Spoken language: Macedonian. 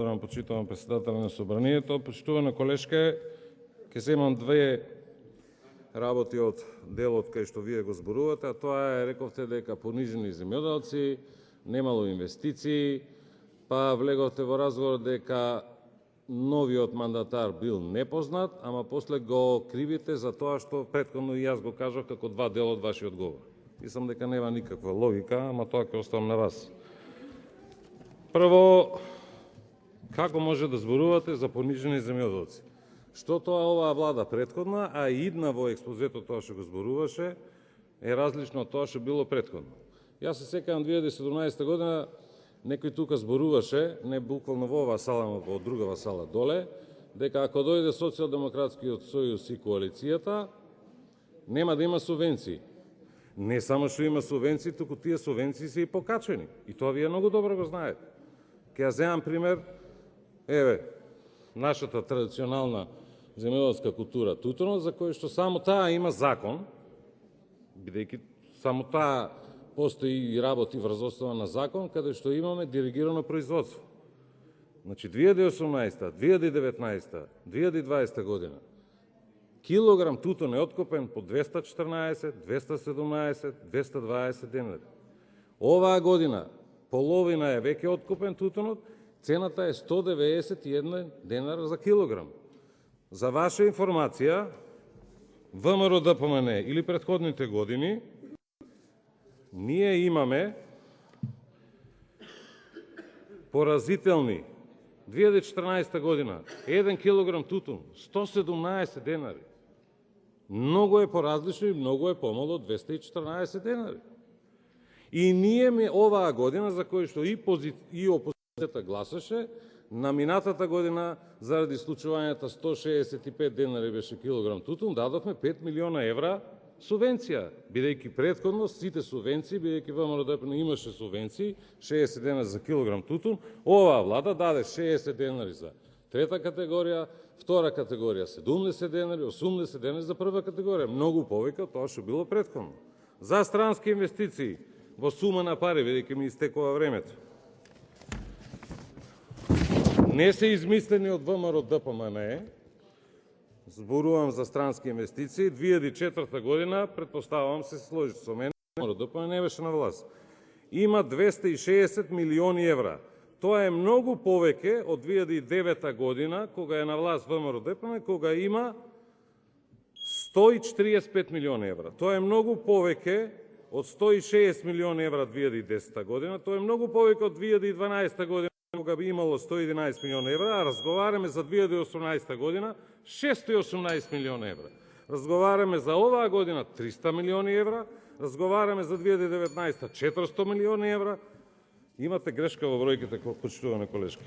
Почитувам председател на собранието. Почитувана колешка, ќе земам две работи од делот кај што вие го зборувате, а тоа е, рековте дека понижени земјоделци, немало инвестиции, па влеговте во разговор дека новиот мандатар бил непознат, ама после го кривите за тоа што претходно и јас го кажав како два дела од вашиот говор. Мислам дека нема никаква логика, ама тоа ќе оставам на вас. Прво, како може да зборувате за понижени земјоделци? Што тоа оваа влада претходна, а и идна во експозето тоа што го зборуваше, е различно од тоа што било претходно. Јас се сеќавам 2017 година, некој тука зборуваше, не буквално во оваа сала, но во другава сала доле, дека ако дојде Социјалдемократскиот сојуз и коалицијата, нема да има субвенции. Не само што има субвенции, туку тие субвенции се и покачени. И тоа вие многу добро го знаете. Ке ја земам пример, еве, нашата традиционална земјоделска култура тутунот, за кој што само таа има закон, бидејќи само таа постои и работи врз основа на закон, каде што имаме диригирано производство. Значи 2018, 2019, 2020 година килограм тутун е откупен по 214, 217, 220 денари. Оваа година половина е веќе откупен тутунот, цената е 191 денара за килограм. За ваша информација, ВМРО-ДПМН или претходните години, ние имаме поразителни 2014 година 1 килограм тутун 117 денари. Многу е поразлично и многу е помало од 214 денари. И ние оваа година, за кој што и опозицијата гласаше, на минатата година, заради случувањата 165 денари беше килограм тутун, дадовме 5 милиона евра субвенција, бидејќи претходно сите субвенции, бидејќи ВМРО-ДПМН имаше субвенции, 60 денари за килограм тутун, оваа влада даде 60 денари за трета категорија, втора категорија 70 денари, 80 денари за прва категорија, многу повеќе од тоа што било претходно. За странски инвестиции во сума на пари, бидејќи ми истекува времето, не се измислени од ВМРО-ДПМН, зборувам за странски инвестиции, 2004 година, предпоставам се сложите со мене, ВМРО-ДПМН не беше на власт. Има 260 милиони евра. Тоа е многу повеќе од 2009 година, кога е на власт ВМРО-ДПМН, кога има 145 милиони евра. Тоа е многу повеќе од 160 милиони евра 2010 година, тоа е многу повеќе од 2012 година, кога би имало 111 милиони евра, а разговараме за 2018 година 618 милиони евра. Разговараме за оваа година 300 милиони евра, разговараме за 2019 400 милиони евра. Имате грешка во бројките, почитувана колешка.